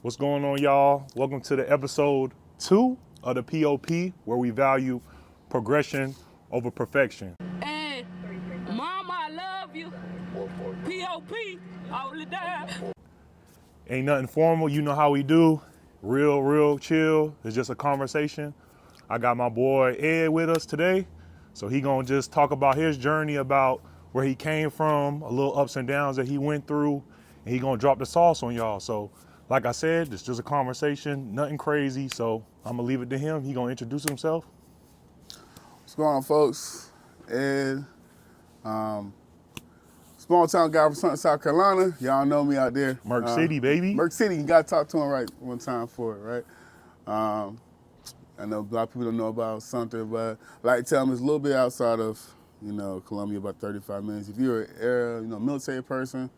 What's going on, y'all? Welcome to the episode 2 of the P.O.P, where we value progression over perfection. And Mama, I love you. P.O.P, hold it down. Ain't nothing formal, you know how we do. Real chill. It's just a conversation. I got my boy Ed with us today, so he gonna just talk about his journey, about where he came from, a little ups and downs that he went through, and he gonna drop the sauce on y'all. So, like I said, it's just a conversation, nothing crazy. So I'm gonna leave it to him. He gonna introduce himself. What's going on, folks? Ed, small town guy from Sutton, South Carolina. Y'all know me out there. Merk City, baby. Merk City, you gotta talk to him right one time for it, right? I know a lot of people don't know about Sumter, but I like to tell them it's a little bit outside of, Columbia, about 35 minutes. If you're an military person,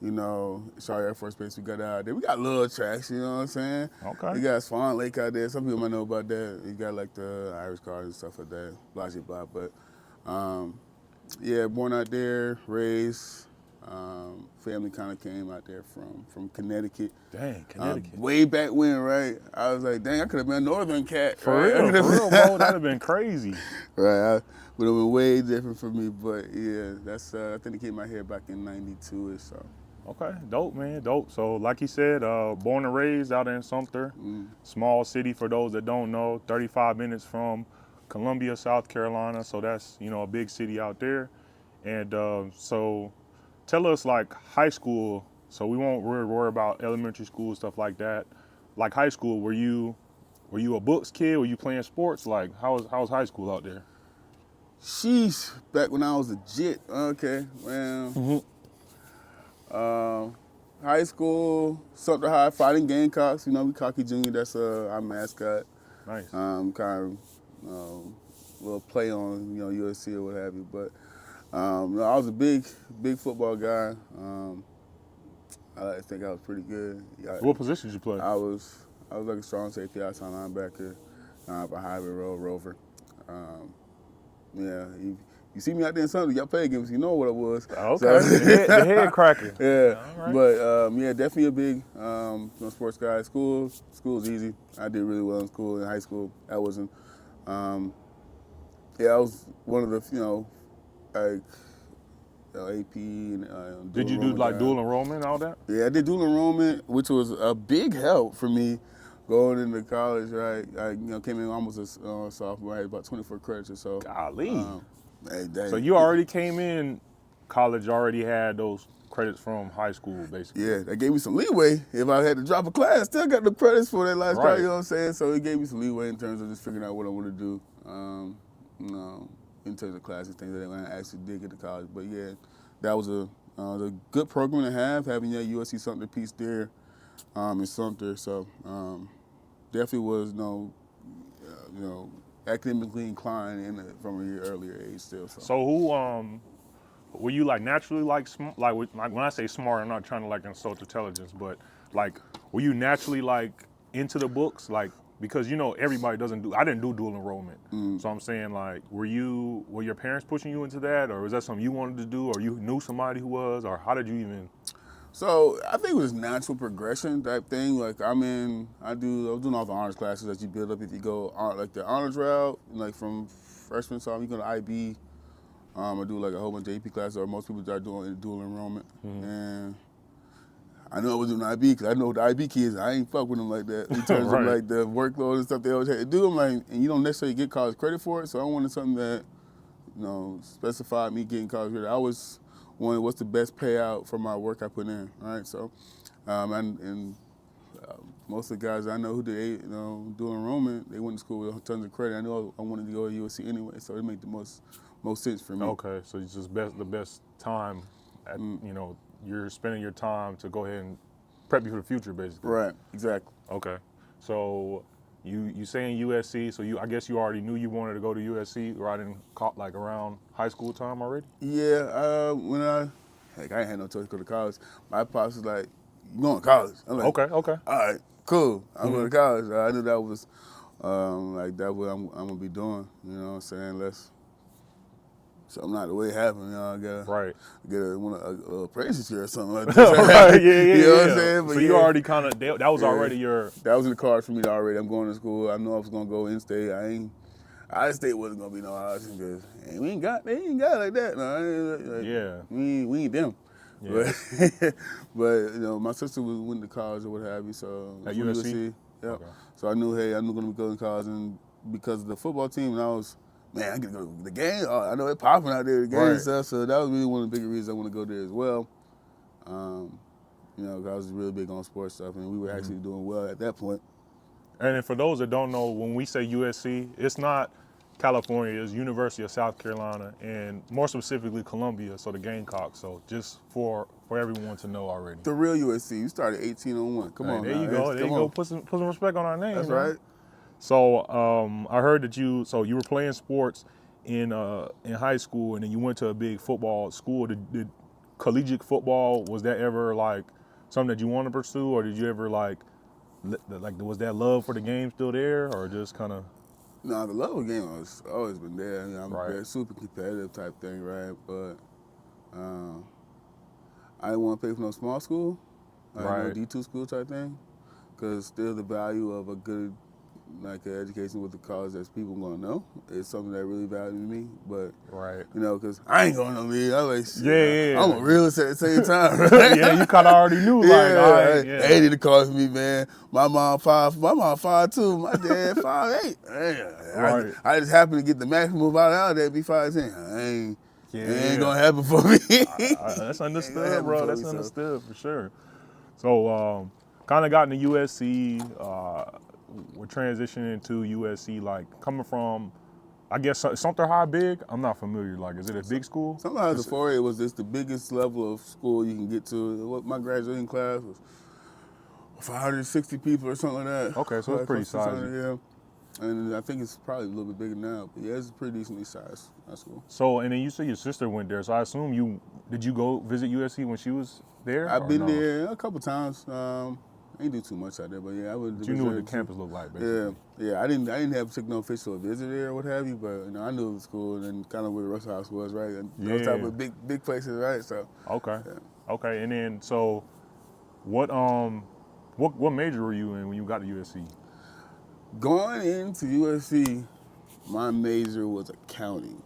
Charlotte Air Force Base, we got out there. We got little tracks, you know what I'm saying? Okay. We got Swan Lake out there. Some people might know about that. You got like the Irish cars and stuff like that, blah, blah, blah. But born out there, raised. Family kind of came out there from Connecticut. Dang, Connecticut. Way back when, right? I was like, dang, I could have been a northern cat. For right? real, bro. That'd have been crazy. Right, would have been way different for me. But yeah, that's I think it came out here back in '92 or so. Okay, dope, man, dope. So like you said, born and raised out in Sumter, small city for those that don't know, 35 minutes from Columbia, South Carolina. So that's, a big city out there. And so tell us, like, high school, so we won't really worry about elementary school, stuff like that. Like high school, were you a books kid? Were you playing sports? Like, how was high school out there? Sheesh, back when I was a jit. Okay, well, high school, Sumter High, Fighting Gamecocks. We Cocky Junior, that's our mascot. Nice. Kind of little play on, USC or what have you. But I was a big football guy. I think I was pretty good. What position did you play? I was like a strong safety, outside linebacker, a hybrid rover. You see me out there in Sunday, y'all play games, you know what it was. Okay, So, the head cracker. Yeah, All right. but definitely a big sports guy. School's easy. I did really well in school. In high school, I wasn't. I was one of the AP and Did you do like dual enrollment and all that? Yeah, I did dual enrollment, which was a big help for me going into college. Right, I came in almost a sophomore. I had about 24 credits or so. Golly. Dang. So you already came in college, already had those credits from high school, basically. Yeah, that gave me some leeway. If I had to drop a class, still got the credits for that last class, you know what I'm saying? So it gave me some leeway in terms of just figuring out what I want to do, in terms of classes, things like that when I actually did get to college. But yeah, that was a good program to have, having that USC Sumter piece there in Sumter. So definitely was, academically inclined from an earlier age still. So who were you like naturally like when I say smart, I'm not trying to like insult intelligence, but like were you naturally like into the books, like, because everybody I didn't do dual enrollment. So I'm saying, like, were your parents pushing you into that, or was that something you wanted to do, or you knew somebody who was, or how did you even? So I think it was natural progression type thing. Like I was doing all the honors classes that you build up if you go like the honors route, like from freshman to you go to IB. I do like a whole bunch of AP classes, or most people are doing dual enrollment. And I know I was doing IB because I know the IB kids, I ain't fuck with them like that in terms Right. of like the workload and stuff they always had to do. I'm like, and you don't necessarily get college credit for it, so I wanted something that, specified me getting college credit. I was wondering what's the best payout for my work I put in, right? So, most of the guys I know who did, dual enrollment, they went to school with tons of credit. I knew I wanted to go to USC anyway, so it made the most sense for me. Okay, so it's just the best time at, you're spending your time to go ahead and prep you for the future, basically. Right, exactly. Okay, so you saying USC, so I guess you already knew you wanted to go to USC right in like around high school time already? Yeah, when I ain't had no choice to go to college. My pops was like, "You going to college?" I'm like, Okay. All right, cool. I'm going to college. I knew that was like that what I'm gonna be doing. You know what I'm saying? something not the way it happened. You know, I gotta Right. get a apprentice here or something like that. Right. Yeah. You know what I'm saying? But So you already kind of that was already your. That was in the cards for me already. I'm going to school. I know I was gonna go in-state. Out-of-state wasn't gonna be no option because they ain't got it like that. No, Yeah. We ain't them. Yeah. But you know, my sister went to college or what have you. So At from USC. Yeah. Okay. So I knew, hey, I'm gonna be going to college, and because of the football team, and I was, man, I get to go to the game. Oh, I know they're popping out there, the game and stuff. So that was really one of the bigger reasons I want to go there as well. You know, 'cause I was really big on sports stuff, and we were actually doing well at that point. And for those that don't know, when we say USC, it's not California, it's University of South Carolina, and more specifically Columbia, so the Gamecocks. So just for everyone to know already. The real USC, you started 1801. Come on, There now. you go. There you Come go. on. Put some respect on our name. That's man. right. So I heard that you were playing sports in high school, and then you went to a big football school. Did collegiate football, was that ever like something that you wanted to pursue, or did you ever like was that love for the game still there, or just kind of? No, the love of the game has always been there. You know, I'm Right. a super competitive type thing, right? But I didn't want to pay for no small school, Right. no D2 school type thing, because still the value of a good education with the college that people gonna know is something that really valued me. But Right. you know, because I ain't going to league. I was like, Yeah. I'm a realist at the same time. Right? Yeah, you kind of already knew. They need to call me, man. My mom 5'2", my dad 5'8". Right. I just happened to get the maximum out of that, be 5'10". It ain't gonna happen for me. That's understood, bro. That's understood for sure. So, kind of got into USC. We're transitioning to USC, like coming from, I guess, Sumter High big? I'm not familiar. Like, is it a big school? Sometimes the 4A was just the biggest level of school you can get to. My graduating class was 560 people or something like that. Okay, so it's pretty sized. Yeah. And I think it's probably a little bit bigger now. But yeah, it's a pretty decently sized high school. So, and then you said your sister went there. So I assume did you go visit USC when she was there? I've been there a couple times. I didn't do too much out there, but yeah, I would. But you knew what the campus looked like, basically. Yeah. I didn't have to take no official visit there or what have you, but you know, I knew the school and kind of where the Russell House was, right? And those type of big places, right? So. Okay. Yeah. Okay, and then so, what major were you in when you got to USC? Going into USC, my major was accounting.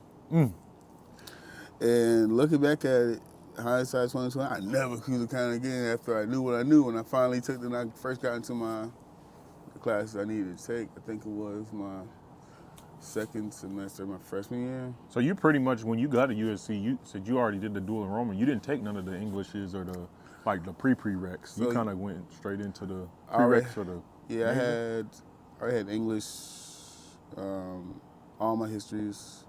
And looking back at it, hindsight 2020, I never could accounting again after I knew what I knew. When I finally took it, and I first got into the classes I needed to take. I think it was my second semester, my freshman year. So you pretty much, when you got to USC, you said you already did the dual enrollment. You didn't take none of the Englishes or the pre-prereqs. So you kind of went straight into the prereqs or the. Yeah, I had English, all my histories.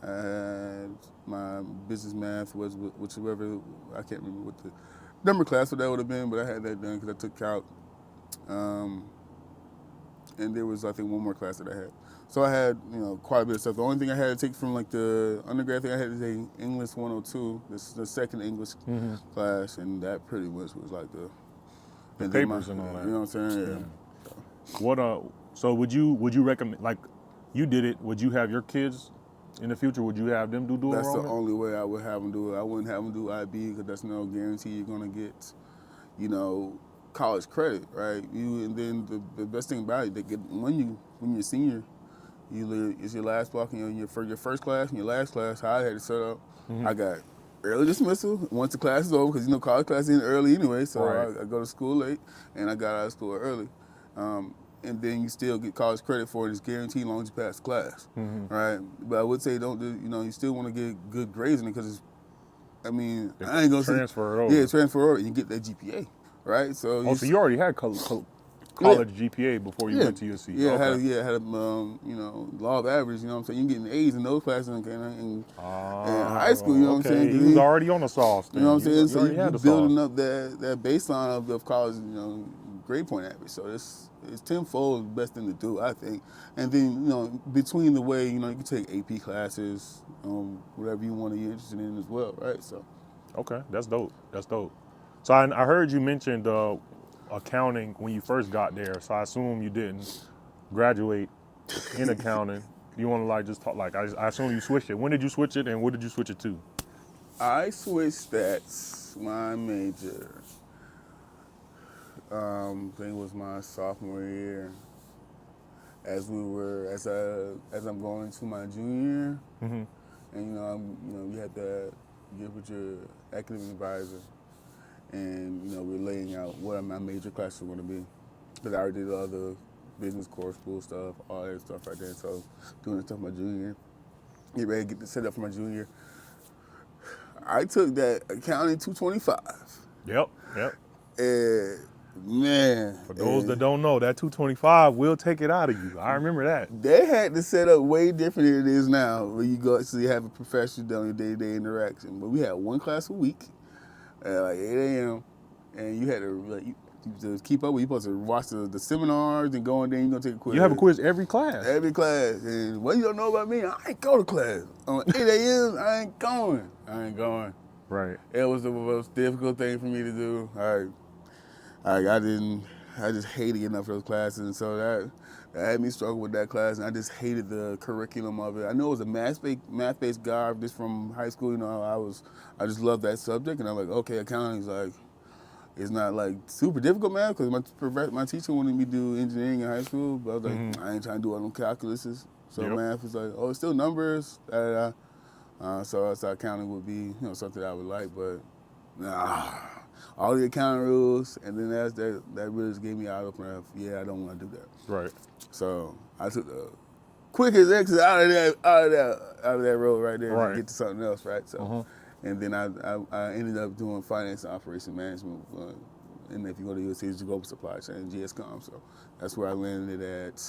I had my business math, whichever, I can't remember what the number class that would have been, but I had that done because I took calc. And there was, I think, one more class that I had. So I had, quite a bit of stuff. The only thing I had to take from like the undergrad thing, I had to take English 102, the second English class, and that pretty much was like the papers and all that. You know what I'm saying? Yeah. What so would you recommend, like, you did it, would you have your kids in the future, would you have them do dual enrollment? That's the only way I would have them do it. I wouldn't have them do IB because that's no guarantee you're gonna get, college credit, right? And then the best thing about it, when you're a senior, it's your last block in your first class and your last class. How I had it set up, I got early dismissal once the class is over because college class is early anyway. So right. I go to school late and I got out of school early. And then you still get college credit for it. It's guaranteed as long as you pass the class, right? But I would say you still want to get good grades in it because I ain't gonna transfer it over. Yeah, transfer over. You get that GPA, right? So so you already had college GPA before you went to USC. Yeah, okay. I had law of average. You know what I'm saying? You getting A's in those classes in high school. You know what I'm saying? You was already on the sauce. You know what I'm saying? So you're building up that baseline of college, grade point average. So it's tenfold the best thing to do, I think. And then, between the way, you can take AP classes, whatever you want to be interested in as well, right? So. Okay, that's dope. So I heard you mentioned accounting when you first got there. So I assume you didn't graduate in accounting. You want to like just talk like I assume you switched it. When did you switch it, and what did you switch it to? I switched stats, my major. I think it was my sophomore year. As I'm going into my junior year, Mm-hmm. and you had to get with your academic advisor, and we're laying out what my major classes were going to be, because I already did all the business core school stuff, all that stuff right there. So doing that stuff my junior year, get ready to get set up for my junior year. I took that accounting 225. Yep. And man, For those that don't know, that 225 will take it out of you. I remember that. they had the setup way different than it is now, where you go actually have a professor doing your day-to-day interaction. But we had one class a week at like 8 a.m. and you had to keep up with. You're supposed to watch the seminars and go in there. You're gonna take a quiz. You have a quiz every class. Every class. And what you don't know about me, I ain't go to class. On 8 a.m., I ain't going. Right. It was the most difficult thing for me to do. I just hated getting up for those classes, and so that had me struggle with that class, and I just hated the curriculum of it. I know it was a math-based guy just from high school. I just loved that subject, and I'm like, okay, accounting is like, it's not like super difficult math, because my teacher wanted me to do engineering in high school, but I was like, I ain't trying to do all them calculuses. So math is like, oh, it's still numbers. So I thought accounting would be something I would like, but nah. All the accounting rules, and then that really just gave me eye opener of, I don't want to do that. Right. So I took the quickest exit out of that road right there to get to something else, right? So, and then I ended up doing finance and operation management, and if you go to USC, it's global supply chain, GSCOM. So that's where I landed at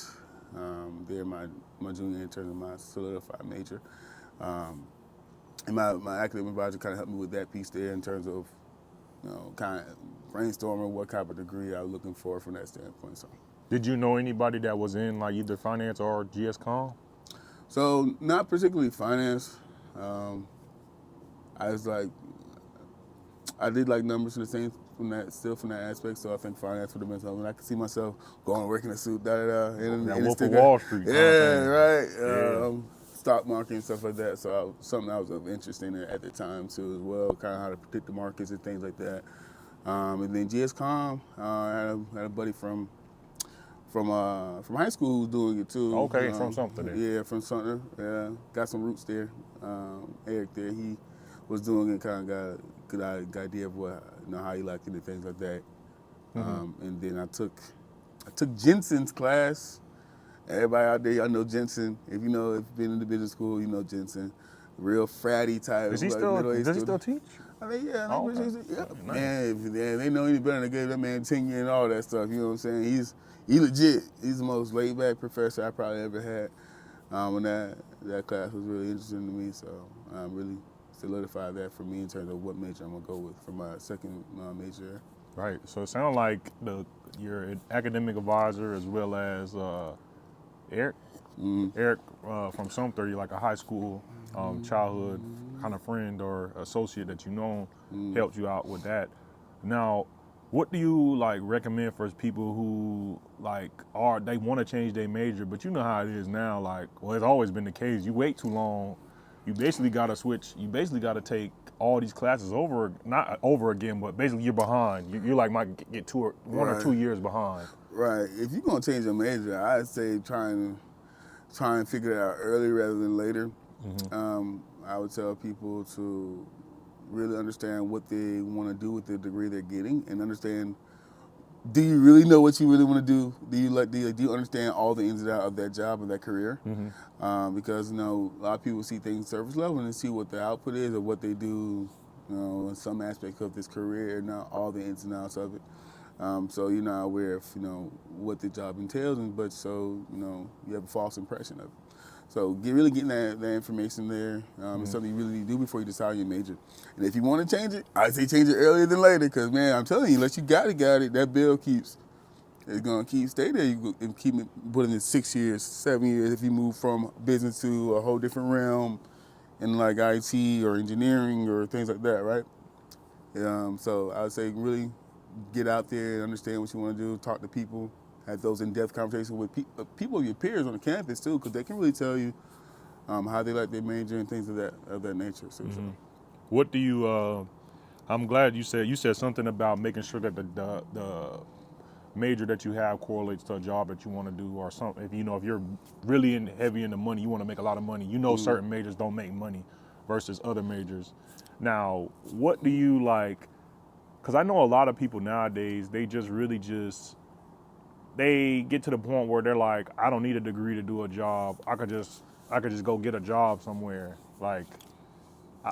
there my junior year in terms of my solidified major. And my academic advisor kind of helped me with that piece there in terms of kind of brainstorming what type of degree I was looking for from that standpoint. So, did you know anybody that was in like either finance or GSCOM? So not particularly finance. I did like numbers in the same from that aspect. So I think finance would have been something I could see myself going work in a suit, in Wolf of Wall Street. Right. Stock market and stuff like that. So something I was of interest in at the time too as well, kind of how to predict the markets and things like that. And then GSCOM, I had a buddy from high school who was doing it too. Okay, from Sumter then. Yeah, from Sumter. Yeah, got some roots there. Eric there, he was doing it, kind of got a good idea of how he liked it and things like that. And then I took Jensen's class. Everybody out there, y'all know Jensen. If you've been in the business school, you know Jensen. Real fratty type. Does he still teach? I mean, yeah. Okay. Nice. Man, they know any better than gave that man tenure and all that stuff. You know what I'm saying? He's legit. He's the most laid back professor I probably ever had. And that class was really interesting to me. So really solidified that for me in terms of what major I'm gonna go with for my second major. Right. So it sounds like your academic advisor as well as Eric. Eric from Sumter, you're like a high school childhood kind of friend or associate that helped you out with that. Now, what do you like recommend for people who they want to change their major, but you know how it is now, it's always been the case. You wait too long, you basically got to switch. You basically got to take all these classes not over again, but basically you're behind. You might get 1 or 2 years behind. Right. If you're gonna change your major, I'd say try and figure it out early rather than later. I would tell people to really understand what they want to do with the degree they're getting, and understand, do you really know what you really want to do? Do you understand all the ins and outs of that job and that career? Because a lot of people see things surface level and see what the output is or what they do, in some aspect of this career, not all the ins and outs of it. So you're not aware of what the job entails, but you have a false impression of it. So getting that information there is something you really need to do before you decide your major. And if you want to change it, I say change it earlier than later, because man, I'm telling you, unless you got it, that bill it's gonna stay there. You keep putting in 6 years, 7 years if you move from business to a whole different realm in like IT or engineering or things like that, right? So I would say really get out there and understand what you want to do, talk to people, have those in-depth conversations with people, your peers on the campus too, because they can really tell you how they like their major and things of that nature. So, What do you? I'm glad you said something about making sure that the major that you have correlates to a job that you want to do or something. If you're really heavy in the money, you want to make a lot of money. Certain majors don't make money versus other majors. Now, what do you like? Because I know a lot of people nowadays, they get to the point where they're like, I don't need a degree to do a job. I could just go get a job somewhere. Like,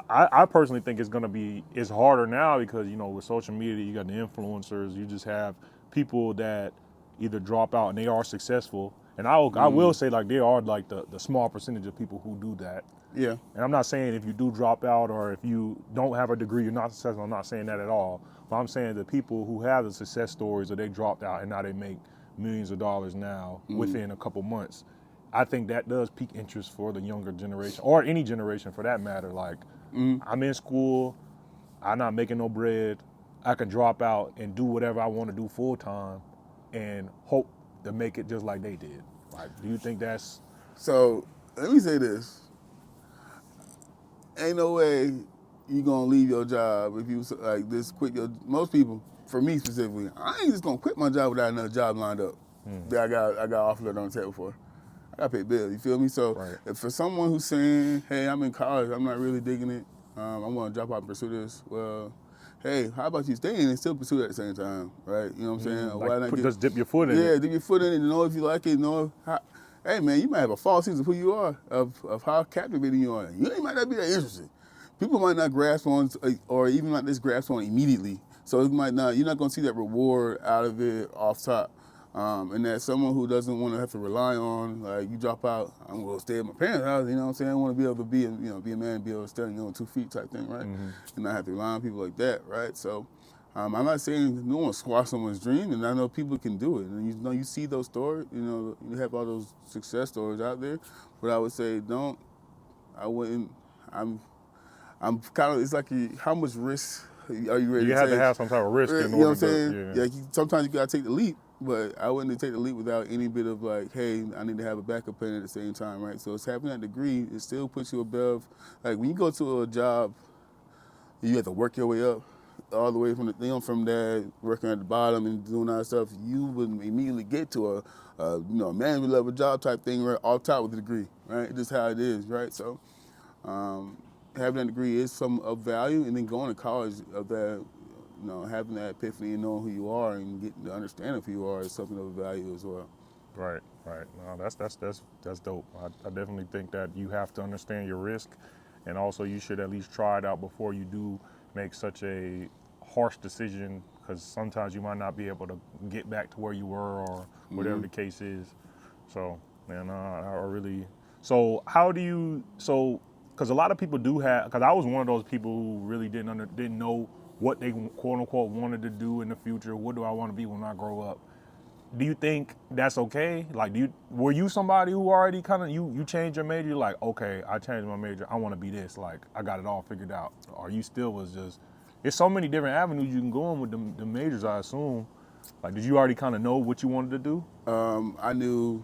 I personally think it's harder now because, with social media, you got the influencers, you just have people that either drop out and they are successful. And I will say, like, there are like the small percentage of people who do that. yeah. And I'm not saying if you do drop out or if you don't have a degree, you're not successful. I'm not saying that at all. But I'm saying the people who have the success stories or they dropped out and now they make millions of dollars now within a couple months. I think that does pique interest for the younger generation or any generation for that matter. Like, I'm in school, I'm not making no bread. I can drop out and do whatever I want to do full time and hope to make it just like they did. Like, do you think that's... So let me say this. Ain't no way you gonna leave your job if you like this quit your, most people, for me specifically, I ain't just gonna quit my job without another job lined up that I got offered letter on the table for. I gotta pay bills, you feel me? So if for someone who's saying, hey, I'm in college, I'm not really digging it, I'm gonna drop out and pursue this, well, hey, how about you stay in and still pursue it at the same time, right? You know what I'm saying? Like, Why not just dip your foot in it. Yeah, dip your foot in it and know if you like it, hey man, you might have a false sense of who you are, of how captivating you are. You might not be that interested. People might not grasp on, or even not just grasp on immediately. So you're not gonna see that reward out of it off top. And that someone who doesn't want to have to rely on, like, you drop out, I'm gonna stay at my parents' house, you know what I'm saying? I want to be able to be a man, be able to stand on 2 feet type thing, right? And not have to rely on people like that, right? So I'm not saying no one squash someone's dream, and I know people can do it. And you see those stories, you have all those success stories out there. But I would say I'm kind of, it's like, how much risk are you ready to take? You have to have some type of risk in order to... You know what I'm saying? Yeah. Sometimes you gotta take the leap, but I wouldn't take the leap without any bit of like, hey, I need to have a backup plan at the same time, right? So it's having that degree, it still puts you above, like when you go to a job, you have to work your way up all the way from that, working at the bottom and doing all that stuff, you would immediately get to a management level job type thing right off top with the degree, right? Just how it is, right? So having that degree is some of value, and then going to college of that, having that epiphany and knowing who you are and getting to understand who you are is something of value as well. Right. No, that's dope. I definitely think that you have to understand your risk, and also you should at least try it out before you do make such a harsh decision, because sometimes you might not be able to get back to where you were or whatever the case is. So, man, So how do you? Because a lot of people do have. Because I was one of those people who really didn't know what they quote unquote wanted to do in the future. What do I want to be when I grow up? Do you think that's okay? Like, were you somebody who already kind of you changed your major? You're like, okay, I changed my major. I want to be this. Like, I got it all figured out. Or you still was just? There's so many different avenues you can go in with the majors, I assume. Like, did you already kind of know what you wanted to do? I knew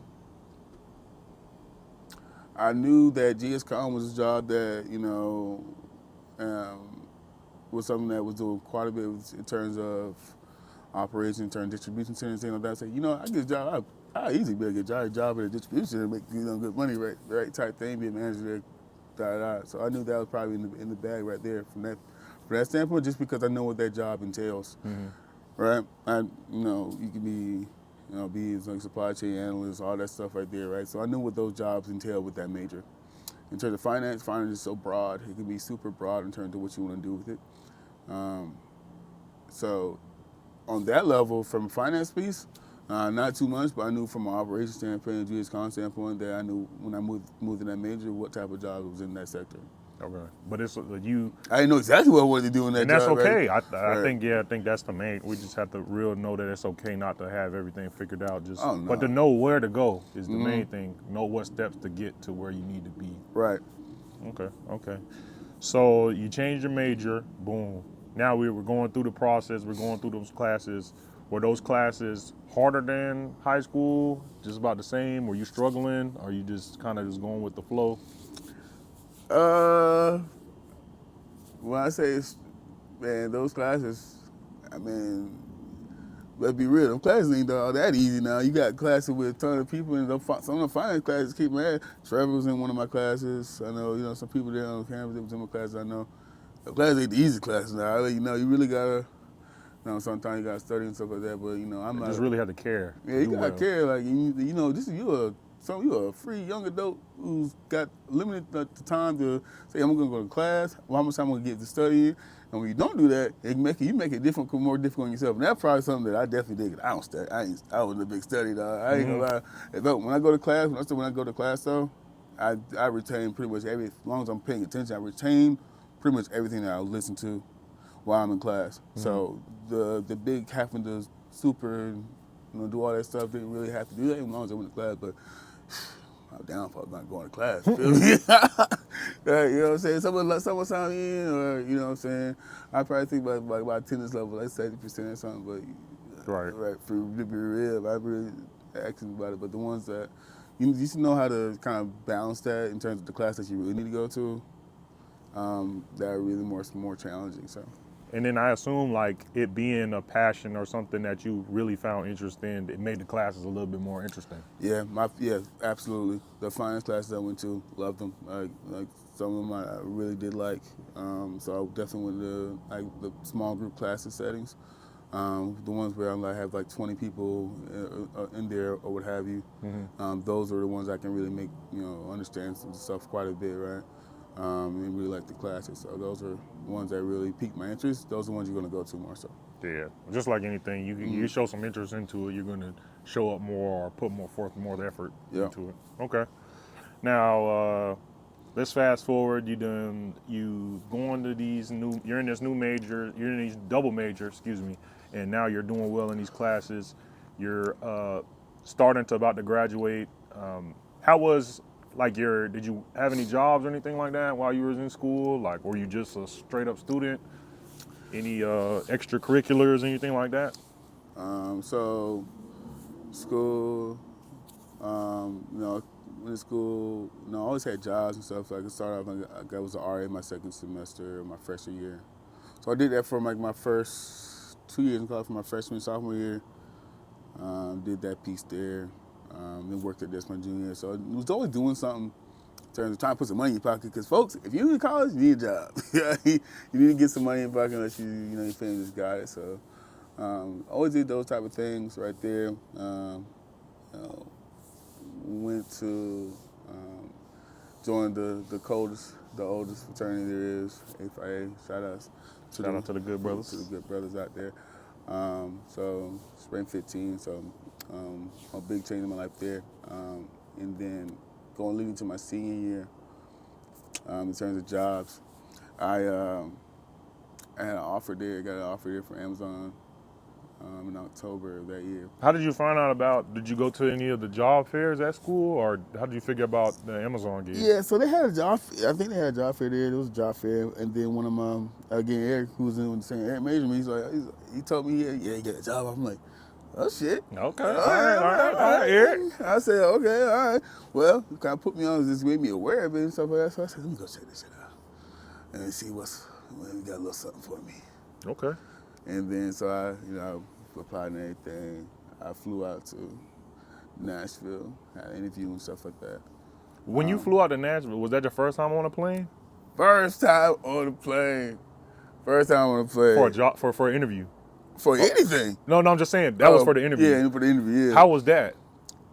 that GSCOM was a job that, was something that was doing quite a bit in terms of operations, in terms of distribution centers, things like that. So, I get a job, I easily be able to get a job at a distribution center, make good money, right type thing, be a manager there, So I knew that was probably in the bag right there from that standpoint, just because I know what that job entails, right? You can be, be like supply chain analyst, all that stuff right there, right? So I knew what those jobs entail with that major. In terms of finance is so broad. It can be super broad in terms of what you want to do with it. So on that level, from a finance piece, not too much, but I knew from an operations standpoint, GSCOM standpoint, that I knew when I moved in that major what type of job was in that sector. Okay, but it's you. I didn't know exactly what I wanted to do in that and that's job. Okay. Right? I think that's the main. We just have to know that it's okay not to have everything figured out. But to know where to go is the main thing. Know what steps to get to where you need to be. Right. Okay. So you changed your major. Boom. Now we're going through the process. We're going through those classes. Were those classes harder than high school? Just about the same? Were you struggling? Or you just kind of just going with the flow? When I say, man, those classes, I mean, let's be real, them classes ain't all that easy now. You got classes with a ton of people, and some of the finance classes keep mad. Trevor was in one of my classes. I know, some people there on campus that was in my classes. I know. The classes ain't the easy classes now. I let you know, you really gotta, sometimes you gotta study and stuff like that. But I'm not. Just really had to care. Yeah, you gotta care. Like you're a free young adult who's got limited the time to say I'm gonna go to class. How much time I'm gonna get to study. And when you don't do that, you make it more difficult on yourself. And that's probably something that I definitely did. I don't study. I wasn't a big study dog. I ain't gonna lie. When I go to class, though, I retain pretty much as long as I'm paying attention, I retain pretty much everything that I listen to while I'm in class. Mm-hmm. So the big having to do all that stuff didn't really have to do that as long as I went to class. But I'm down for not going to class. Feel me? You know what I'm saying? Someone signed me in, or you know what I'm saying? I probably think about attendance level, like 70% or something. But right, for to be real, I really asking about it. But the ones that you just know how to kind of balance that in terms of the class that you really need to go to, that are really more challenging. So. And then I assume like it being a passion or something that you really found interest in, it made the classes a little bit more interesting. Yeah, absolutely. The finance classes I went to, loved them. Like some of them I really did like. So I definitely went to the small group classes settings. The ones where I have like 20 people in there or what have you. Mm-hmm. Those are the ones I can really make understand some stuff quite a bit, right? And really like the classes. So those are ones that really piqued my interest. Those are the ones you're going to go to more so. Yeah, just like anything, you show some interest into it, you're going to show up more or put forth more effort into it. Okay. Now, let's fast forward. You're in this new major, you're in these double major, and now you're doing well in these classes. You're about to graduate. How was did you have any jobs or anything like that while you were in school? Like, were you just a straight up student? Any extracurriculars, anything like that? So, school, went to school, I always had jobs and stuff. Like, I started off, I was an RA my second semester, my freshman year. So I did that for my first 2 years in college, for my freshman and sophomore year. Did that piece there. Then worked at this my junior year. So I was always doing something in terms of trying to put some money in your pocket. Because folks, if you're in college, you need a job. You need to get some money in your pocket unless your family just got it. So always did those type of things right there. Went to join the oldest fraternity there is, A5A. Shout out to the good brothers. To the good brothers out there. So spring 15. So a big change in my life there. And then leading to my senior year, in terms of jobs, I had an offer there. Got an offer there from Amazon in October of that year. How did you find out did you go to any of the job fairs at school, or how did you figure about the Amazon gig? Yeah, so they had a job, I think they had a job fair there. There was a job fair, and then one of my, again, Eric, who was in the same, Eric Major, he told me, he got a job. I'm like, oh shit. Okay, all right, Eric. I said, okay, all right. Well, kind of put me on, just made me aware of it and stuff like that. So I said, let me go check this shit out and see we got a little something for me. Okay. And then so I applied and everything. I flew out to Nashville, had an interview and stuff like that. When you flew out to Nashville, was that your first time on a plane? First time on a plane. For a job, for an interview. For anything? No, I'm just saying that was for the interview. Yeah, for the interview. Yeah. How was that?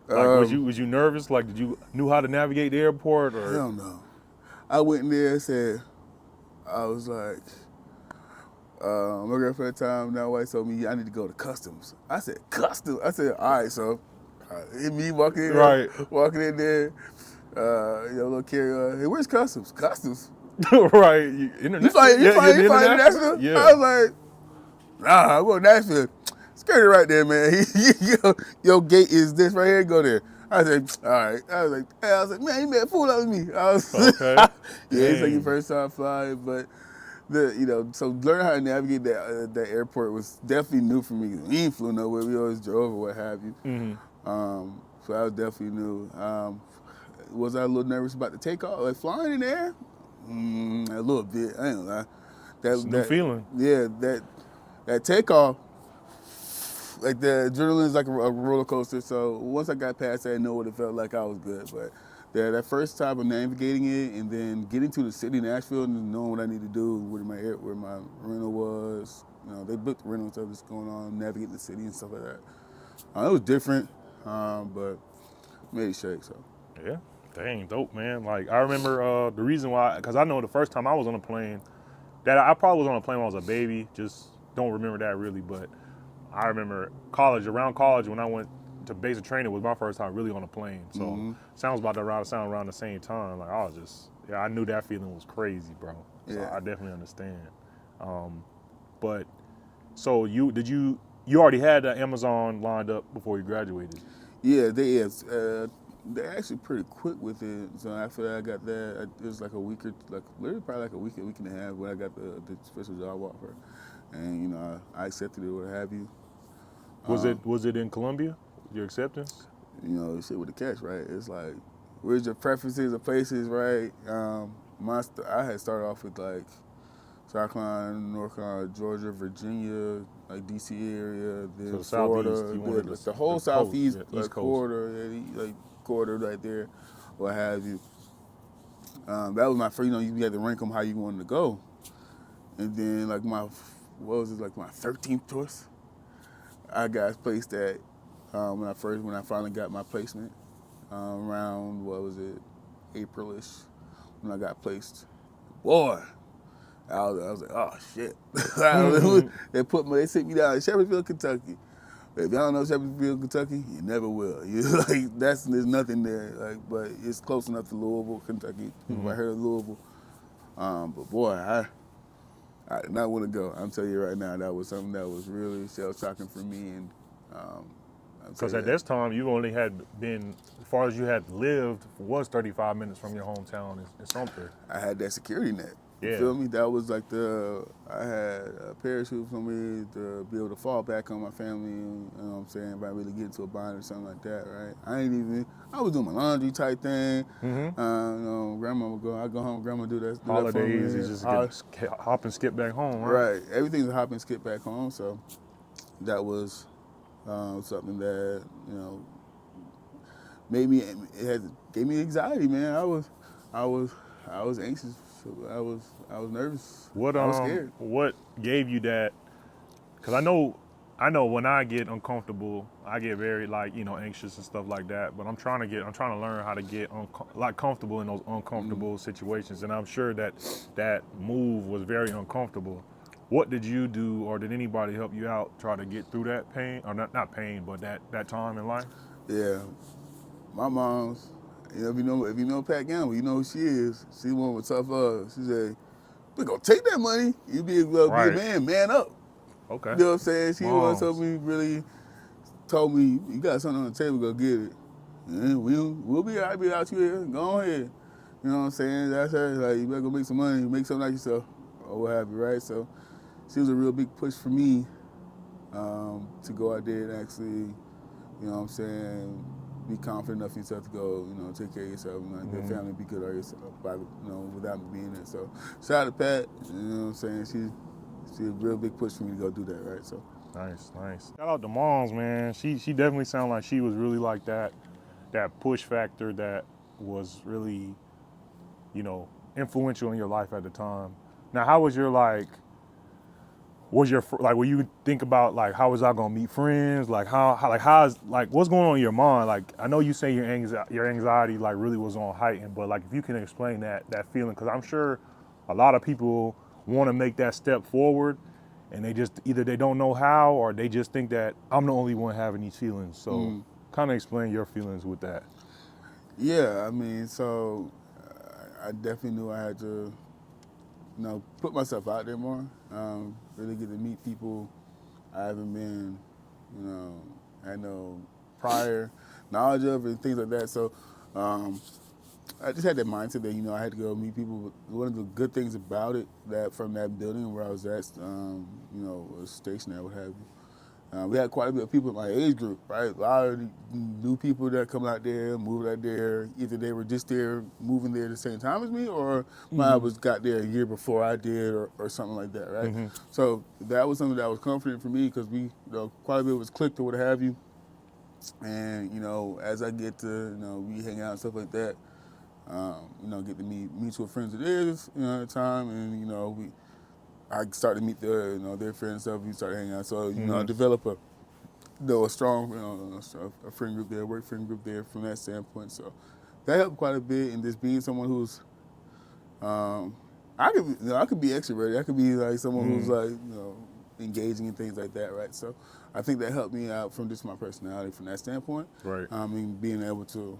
Like, was you nervous? Like, did you knew how to navigate the airport? Or? Hell no. I went in there and said, I was like, my girlfriend at the time, now wife told me I need to go to customs. I said, customs? I said, all right, so hit me walking in there, little carry-on. Hey, where's customs? Customs? Right. You fly international? Yeah. I was like, nah, I'm going to Nashville. Skirt it right there, man. Your gate is this right here. Go there. I said, all right. I was like, man, you made a fool out of me. I was, okay. Yeah, it's like your first time flying, but So learning how to navigate that airport was definitely new for me. We ain't flew nowhere. We always drove or what have you. So that was definitely new. Was I a little nervous about the takeoff, like flying in the air? A little bit. I ain't gonna lie. It's a new feeling. Yeah, that takeoff, like the adrenaline is like a roller coaster. So once I got past that, I know what it felt like. I was good, but that first time of navigating it and then getting to the city, Nashville, and knowing what I need to do, where my rental was. They booked the rental and stuff that's going on, navigating the city and stuff like that. It was different, but made it shake. So yeah, dang, dope, man. Like I remember the reason why, because I know the first time I was on a plane, that I probably was on a plane when I was a baby. Just don't remember that really, but I remember around college when I went to basic training was my first time really on a plane. So sounds about to sound around the same time. Like I was I knew that feeling was crazy, bro. So yeah. I definitely understand. But so you already had Amazon lined up before you graduated? Yeah, they're actually pretty quick with it. So after that, I got that. It was like a week or literally probably like a week and a half when I got the special job offer, and I accepted it, what have you. Was it in Columbia? Your acceptance? Shit with the catch, right? It's like, where's your preferences of places, right? I had started off with like South Carolina, North Carolina, Georgia, Virginia, like DC area, then So Florida, Southeast, you wanted the whole Southeast, coast, like East Coast. quarter right there, what have you. That was my first. You had to rank them how you wanted to go, and then like my 13th choice, I got placed at when I finally got my placement around April-ish when I got placed. Boy. I was like, oh shit! They sent me down to Shepherdsville, Kentucky. If y'all don't know Shepherdsville, Kentucky, you never will. There's nothing there. But it's close enough to Louisville, Kentucky. People might heard of Louisville. But boy, I did not want to go. I'm telling you right now, that was something that was really shell shocking for me. And because at this time, you only had been, as far as you had lived, was 35 minutes from your hometown in Sumter. I had that security net. Yeah. You feel me? That was like I had a parachute for me to be able to fall back on my family, you know what I'm saying, if I really get into a bind or something like that, right? I was doing my laundry type thing. Grandma would I go home, grandma do that. Holidays, you just hop and skip back home, right? Right. Everything's a hop and skip back home, so that was something that, gave me anxiety, man. I was anxious. I was nervous. I was scared. What gave you that? Because I know when I get uncomfortable, I get very anxious and stuff like that. But I'm trying to learn how to get comfortable in those uncomfortable situations. And I'm sure that move was very uncomfortable. What did you do, or did anybody help you out try to get through that pain, or not pain, but that time in life? Yeah, my mom's. If you know Pat Gamble, you know who she is. She one with tough love. She said, "We gonna take that money. You be a man up." Okay. You know what I'm saying? She once told me, "You got something on the table, go get it. And we'll be out here. Go ahead." You know what I'm saying? That's her. Like, you better go make some money, make something like yourself, or what have you, right? So she was a real big push for me to go out there and actually, you know what I'm saying, be confident enough in yourself to go, take care of yourself, your family, be good on yourself, without me being there. So shout out to Pat, you know what I'm saying? She's a real big push for me to go do that, right? So nice. Shout out to moms, man. She definitely sounded like she was really like that push factor that was really, influential in your life at the time. Now, how was your when you think about how was I gonna meet friends? How's what's going on in your mind? I know you say your anxiety really was on heightened, but if you can explain that feeling, because I'm sure a lot of people want to make that step forward, and they just either they don't know how, or they just think that I'm the only one having these feelings. So kind of explain your feelings with that. Yeah, I mean, so I definitely knew I had to, put myself out there more, really get to meet people I haven't been, had no prior knowledge of and things like that. So I just had that mindset that, I had to go meet people. One of the good things about it, that from that building where I was at, was stationed there, what have you. We had quite a bit of people in my age group, right? A lot of new people that come out there, moved out there. Either they were just there, moving there at the same time as me, or I got there a year before I did, or something like that, right? So that was something that was comforting for me because we, quite a bit was clicked or what have you. And, as I get to, we hang out and stuff like that, get to meet mutual friends of theirs, at the time, and, I started to meet their friends and stuff. We started hanging out. So, I developed a strong, a friend group there, work friend group there from that standpoint. So that helped quite a bit. And just being someone who's, I could be extroverted. I could be like someone who's like, engaging in things like that, right? So I think that helped me out from just my personality from that standpoint. Right. Being able to,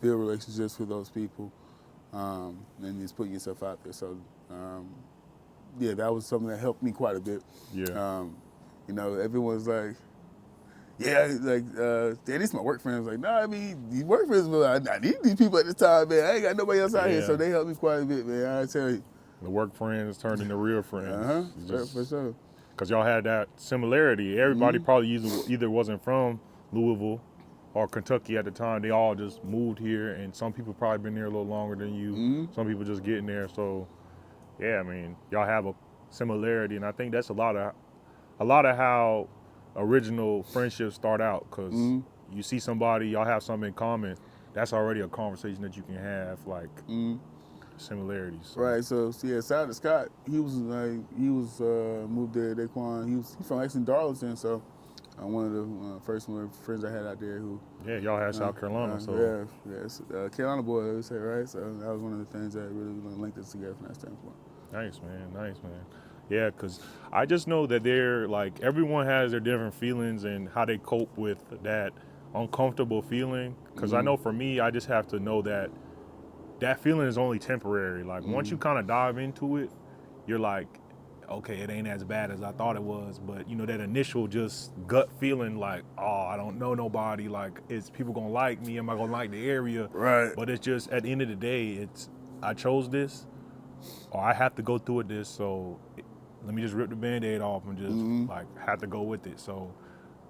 build relationships with those people, and just putting yourself out there. So, that was something that helped me quite a bit. Yeah. Everyone's like, Dad, this is my work friends. Like, nah, these work friends, I need these people at this time, man. I ain't got nobody else out here, so they helped me quite a bit, man. I tell you. The work friends turned into real friends. For sure. Because y'all had that similarity. Everybody probably either wasn't from Louisville or Kentucky at the time. They all just moved here, and some people probably been there a little longer than you. Some people just getting there. So, yeah, y'all have a similarity, and I think that's a lot of how original friendships start out. Because you see somebody, y'all have something in common. That's already a conversation that you can have, like similarities. So. Right. So shout out to Scott. He was moved there. Daquan. He's from actually Darlington. So. One of the first friends I had out there who... Yeah, y'all had South Carolina, so... Carolina boy, I would say, right? So that was one of the things that really linked us together from that standpoint. Nice, man. Yeah, because I just know that they're, like, everyone has their different feelings and how they cope with that uncomfortable feeling. Because I know for me, I just have to know that feeling is only temporary. Like, once you kind of dive into it, you're like... okay, it ain't as bad as I thought it was, but that initial just gut feeling like, oh, I don't know nobody, like, is people gonna like me? Am I gonna like the area? Right. But it's just, at the end of the day, I chose this, or I have to go through this, so let me just rip the Band-Aid off and just, have to go with it. So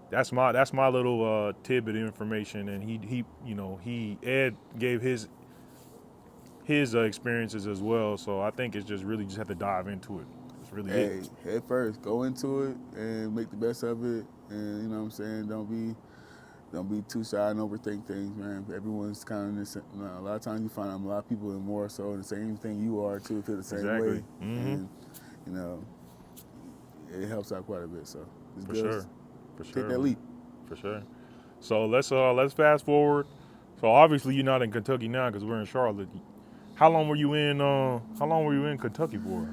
that's my little tidbit of information, and Ed gave his experiences as well, so I think it's just really just have to dive into it. Really head first, go into it and make the best of it. And you know what I'm saying, don't be too shy and overthink things, man. Everyone's kind of this. A lot of times you find out a lot of people are more so the same thing you are too, feel the same way. And it helps out quite a bit. So it's good. For sure. Take that leap. For sure. So let's fast forward. So obviously you're not in Kentucky now because we're in Charlotte. How long were you in Kentucky for?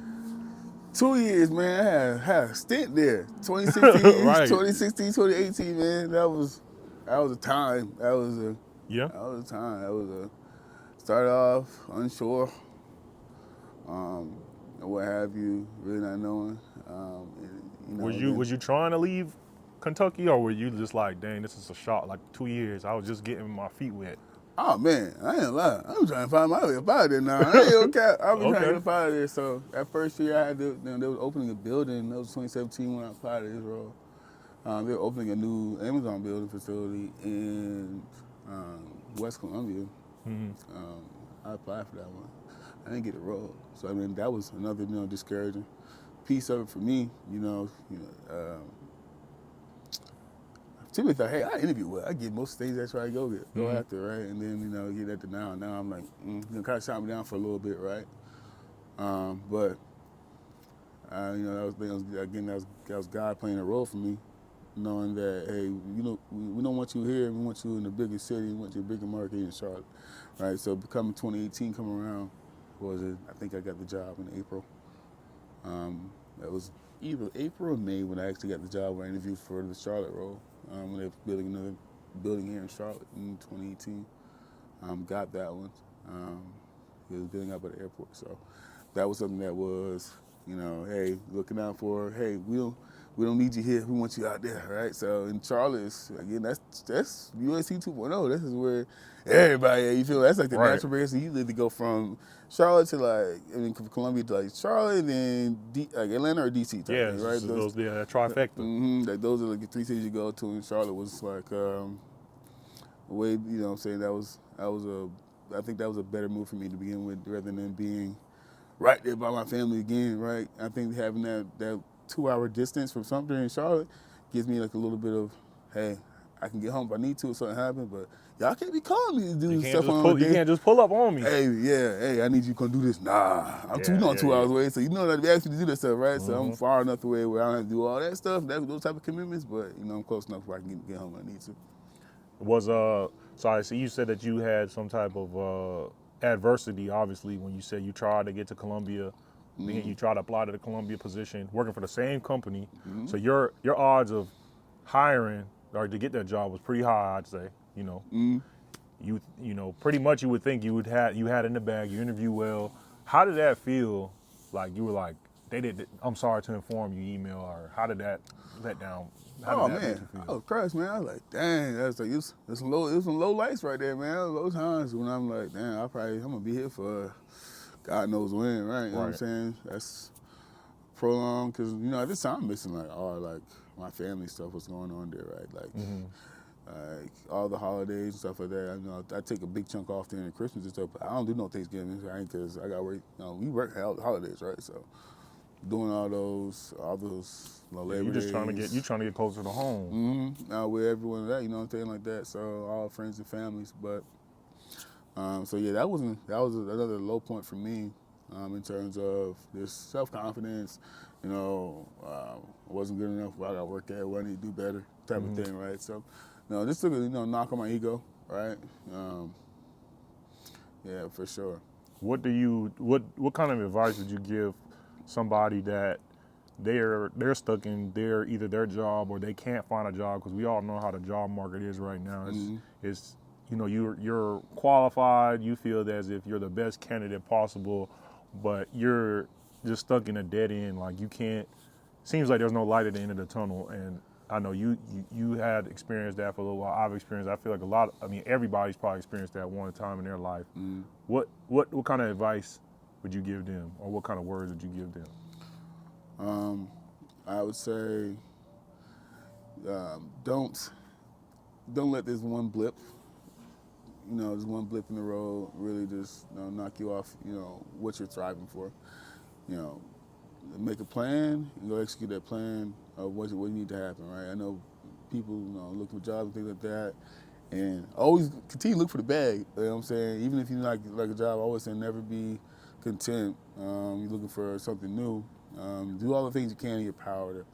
2 years, man. I had a stint there. 2016, right. 2016, 2018, man. That was a time. That was a time. That was a started off unsure, what have you, really not knowing. Was you trying to leave Kentucky, or were you just like, dang, this is a shock? Like 2 years, I was just getting my feet wet. Oh man, I ain't lie. I'm trying to find my way up out of there now. I ain't okay. I was trying to get up out of there. So that first year I had to, they were opening a building. That was 2017 when I applied to this role. They were opening a new Amazon building facility in West Columbia. I applied for that one. I didn't get a role. So that was another discouraging piece of it for me. Typically thought, hey, I interview well. I get most things I try to go after, right? And then, get at the now. Now I'm like, kind of shot me down for a little bit, right? But that was God playing a role for me, knowing that, hey, we don't want you here. We want you in the bigger city. We want you in a bigger market in Charlotte, right? So becoming 2018 come around, I think I got the job in April. That was either April or May when I actually got the job where I interviewed for the Charlotte role. When they were building another building here in Charlotte in 2018. Got that one. It was building up at the airport. So that was something that was, hey, looking out for, hey, we we don't need you here. We want you out there, right? So in Charlotte, again, that's USC 2.0. This is where everybody, you feel that's like the Right. natural progression. You need to go from Charlotte to Columbia to like Charlotte, and then like Atlanta or DC type Yeah, thing, right? those that trifecta. Like those are like the three cities you go to. And Charlotte was like a way, you know what I'm saying, I think that was a better move for me to begin with rather than being right there by my family again, right? I think having that 2-hour distance from Sumter in Charlotte gives me like a little bit of, hey, I can get home if I need to if something happens, but y'all can't be calling me to do stuff on a You day. can't just pull up on me. Hey, I need you to come do this. Nah, I'm Yeah, 2 hours away, so you know that we ask you to do that stuff, right? So I'm far enough away where I don't have to do all that stuff, those type of commitments, but you know I'm close enough where I can get home when I need to. Sorry, so you said that you had some type of adversity, obviously, when you said you tried to get to Columbia, then you tried to apply to the Columbia position, working for the same company. So your odds of hiring or to get that job was pretty high, I'd say. You know, you know, pretty much you would think you had in the bag. You interview well. How did that feel? Like you were like, I'm sorry to inform you, email, or how did that let down? How did that make you feel? Oh Christ, man! I was like, dang, that's like it's some low lights right there, man. Those times when I'm like, damn, I'm gonna be here for God knows when, right? You know what I'm saying? That's prolonged because you know at this time I'm missing like all like my family stuff was going on there, right? Like all the holidays and stuff like that. You know, I take a big chunk off during Christmas and stuff, but I don't do no Thanksgiving, right? Because I got to work. You know, we work holidays, right? So doing all those Labor You're just Days. trying to get closer to home. Now with everyone that, you know what I'm saying, like that. So all friends and families, but so yeah, that was another low point for me in terms of this self-confidence. You know, I wasn't good enough. Where I got to work at, where I need to do better, type of thing, right? So, this took a knock on my ego, right? Yeah, for sure. What kind of advice would you give somebody that they're stuck in either their job or they can't find a job, because we all know how the job market is right now. It's you know, you're qualified, you feel as if you're the best candidate possible, but you're just stuck in a dead end. Like you can't. Seems like there's no light at the end of the tunnel. And I know you had experienced that for a little while. I've experienced. I feel like everybody's probably experienced that one time in their life. What kind of advice would you give them, or what kind of words would you give them? I would say don't let this one blip, this one blip in the road really just knock you off, what you're thriving for. Make a plan and go execute that plan of what you need to happen, right? I know people, looking for jobs and things like that, and always continue to look for the bag. You know what I'm saying? Even if you like a job, I always say never be content. You're looking for something new. Do all the things you can in your power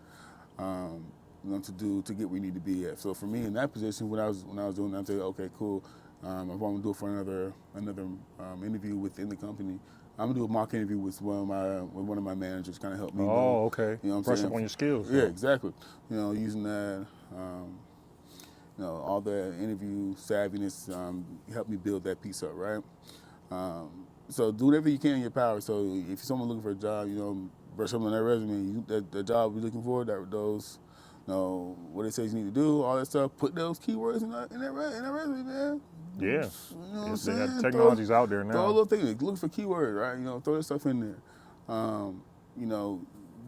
to do to get where you need to be at. So for me in that position, when I was doing that, I'm saying, okay, cool. If I'm gonna do it for another interview within the company, I'm gonna do a mock interview with one of my managers, kind of help me. Oh, okay. You know what I'm Brush saying? up on your skills. Yeah, exactly. Using that, all the interview savviness helped me build that piece up, right? So do whatever you can in your power. So if someone's looking for a job, brush up on that resume. The job you're looking for, those, what it says you need to do, all that stuff. Put those keywords in that resume, man. Yeah. You know what I'm saying? Technology's out there now. Throw a little thing. Look for keywords, right? Throw that stuff in there.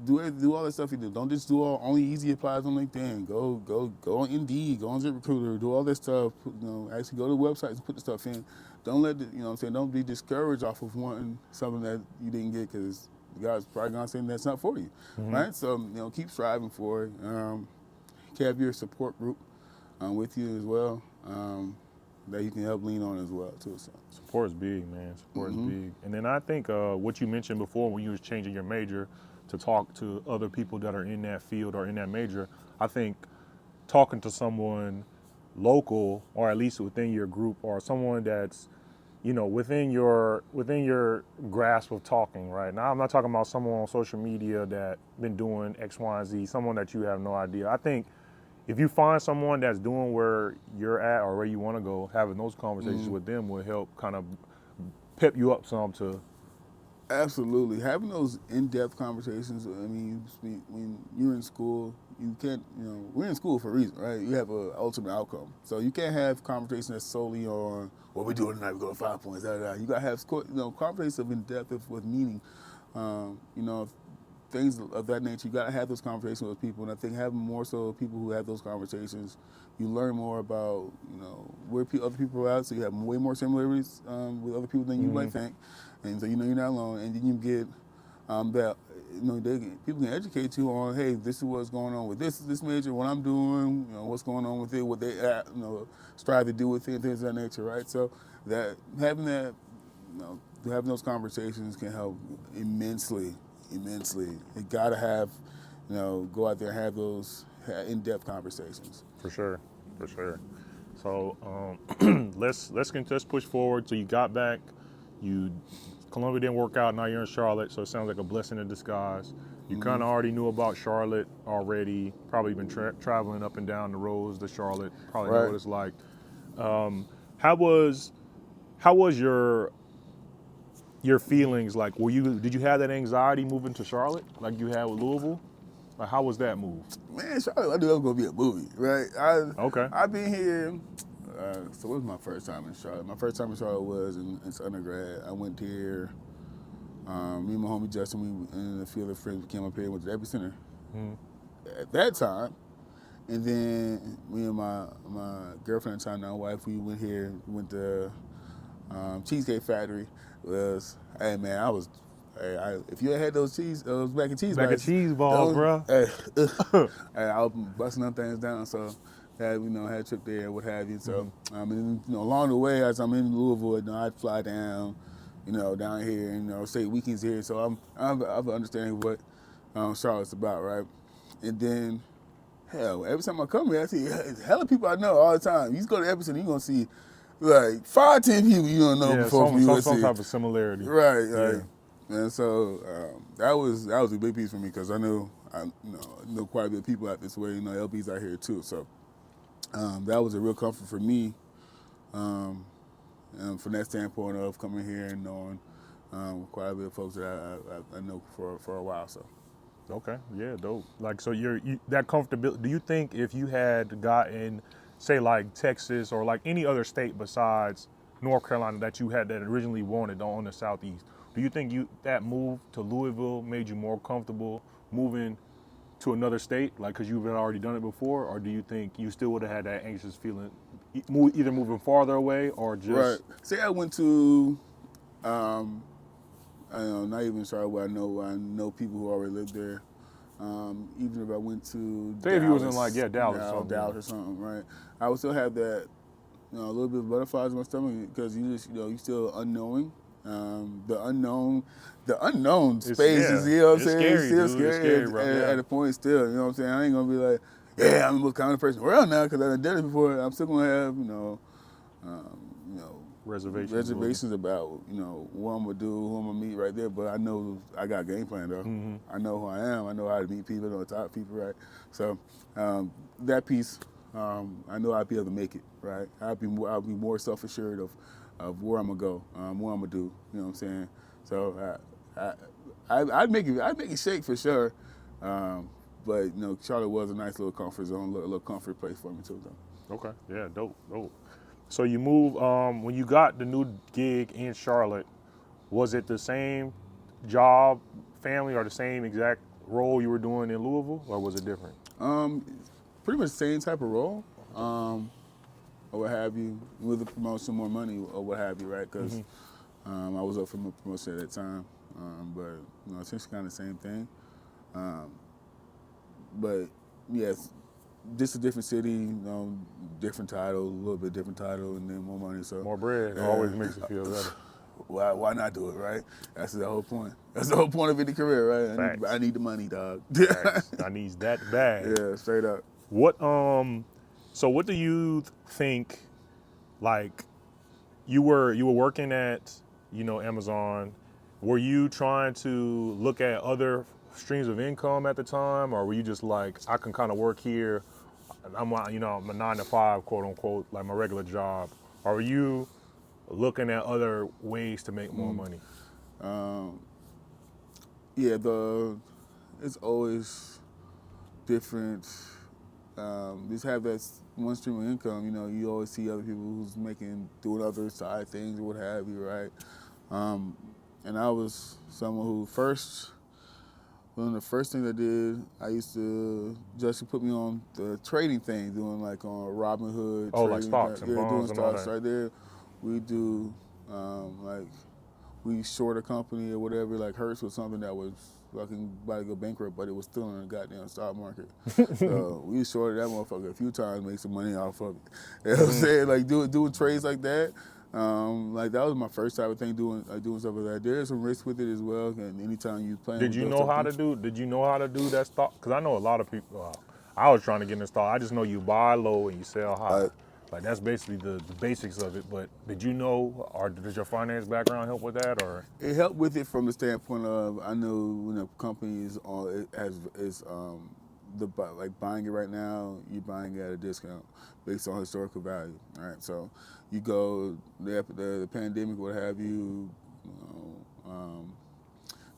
Do all that stuff you do. Don't just do only easy applies on LinkedIn. Go on Indeed. Go on ZipRecruiter. Do all that stuff. Actually go to websites and put the stuff in. Don't let don't be discouraged off of wanting something that you didn't get because God's probably gonna say that's not for you, right? So keep striving for it. Have your support group with you as well. That you can help lean on as well too. So support is big, man. Support is big. And then I think what you mentioned before when you was changing your major to talk to other people that are in that field or in that major, I think talking to someone local or at least within your group or someone that's within your grasp of talking, right? Now I'm not talking about someone on social media that been doing X, Y, and Z, someone that you have no idea. I think if you find someone that's doing where you're at or where you want to go, having those conversations with them will help kind of pep you up some to Absolutely. Having those in-depth conversations, I mean, when you're in school, you can't, we're in school for a reason, right? You have an ultimate outcome. So you can't have conversations that's solely on what we're doing tonight, we're going 5 points, da, da, da. You got to have, conversations of in-depth with meaning. Things of that nature, you got to have those conversations with people. And I think having more so people who have those conversations, you learn more about, where other people are at. So you have way more similarities with other people than you might think. And so, you're not alone. And then you get that, people can educate you on, hey, this is what's going on with this major, what I'm doing, what's going on with it, what they, strive to do with it, and things of that nature, right? So that having that, having those conversations can help immensely. You gotta have, go out there and have those in-depth conversations. For sure. So let's push forward. So you got back, Columbia didn't work out. Now you're in Charlotte, so it sounds like a blessing in disguise. You kind of already knew about Charlotte already. Probably been traveling up and down the roads to Charlotte. Probably know what it's like. How was your feelings like? Did you have that anxiety moving to Charlotte like you had with Louisville? Like, how was that move? Man, Charlotte, I knew it was gonna be a movie, right? I've been here. So what was my first time in Charlotte? My first time in Charlotte was in undergrad. I went here. Me and my homie Justin, and a few other friends came up here and went to the Epicenter at that time. And then me and my girlfriend at the time, now wife, we went here, went to Cheesecake Factory. Hey man, if you had those mac and cheese balls, bro. Hey, I was busting them things down. So had a trip there and what have you. So along the way, as I'm in Louisville, I'd fly down, down here, and stay weekends here. So I'm understanding what Charlotte's about, right? And then, hell, every time I come here, I see hella people I know all the time. You go to Epicenter, you're gonna see like 5, 10 people you don't know before from USC. Some type of similarity. Right. Yeah. And so that was a big piece for me because I know quite a bit of people out this way. LB's out here too. So that was a real comfort for me, and from that standpoint of coming here and knowing quite a bit of folks that I know for a while. So. Okay. Yeah. Dope. Like, so that comfortability. Do you think if you had gotten, say, like Texas or like any other state besides North Carolina that you had that originally wanted on the Southeast, do you think that move to Louisville made you more comfortable moving to another state, like because you've already done it before, or do you think you still would have had that anxious feeling, either moving farther away or just? Right. Say I went to, I don't know, not even Charlotte where I know people who already live there. Even if I went to say if you was in like Dallas or something, right? I would still have that, a little bit of butterflies in my stomach because you just, you still unknowing. The unknown space is, what I'm saying? Scary, it's still dude. scary, it's scary bro. at a point still, what I'm saying? I ain't gonna be like, yeah, I'm the most common person around now because I done it before. I'm still gonna have, reservations about, what I'm gonna do, who I'm gonna meet right there. But I know I got a game plan though. Mm-hmm. I know who I am. I know how to meet people, I know how to talk to people, right? So that piece, I know I'd be able to make it, right? I'll be more self-assured of where I'm gonna go, what I'm gonna do. You know what I'm saying? So I'd make it shake for sure. But Charlotte was a nice little comfort zone, little comfort place for me too, though. Okay, yeah, dope. So you moved, when you got the new gig in Charlotte, was it the same job, family, or the same exact role you were doing in Louisville, or was it different? Pretty much the same type of role, or what have you, with a promotion, more money, or what have you, right? Because I was up for my promotion at that time, but it's just kind of the same thing. But yes, just a different city, different title, a little bit different title, and then more money. So more bread always makes it feel better. Why not do it, right? That's the whole point. That's the whole point of any career, right? I need the money, dog. I need that bag. Yeah, straight up. So what do you think? Like, you were working at, Amazon. Were you trying to look at other streams of income at the time, or were you just like, I can kind of work here? I'm a 9 to 5, quote unquote, like my regular job. Or were you looking at other ways to make more money? yeah, it's always different. Just have that one stream of income. You know, you always see other people who's doing other side things or what have you, right? And I was someone who one of the first things I did, I used to Justin put me on the trading thing, doing like on Robinhood. Oh, trading, like stocks and bonds doing and all stocks that. right there. We do like we short a company or whatever, like Hertz was something that was fucking about to go bankrupt, but it was still in the goddamn stock market. So we shorted that motherfucker a few times, make some money off of it. You know what I'm saying? Like doing trades like that. Like that was my first type of thing, doing stuff like that. There's some risk with it as well, and anytime you playing Did with you those know type of how things. to do? Did you know how to do that stock? Because I know a lot of people. I was trying to get in the stock. I just know you buy low and you sell high. Like that's basically the basics of it. But did you know, or does your finance background help with that, or? It helped with it from the standpoint of I know when a company is like buying it right now, you're buying it at a discount based on historical value. All right, so you go the pandemic, what have you.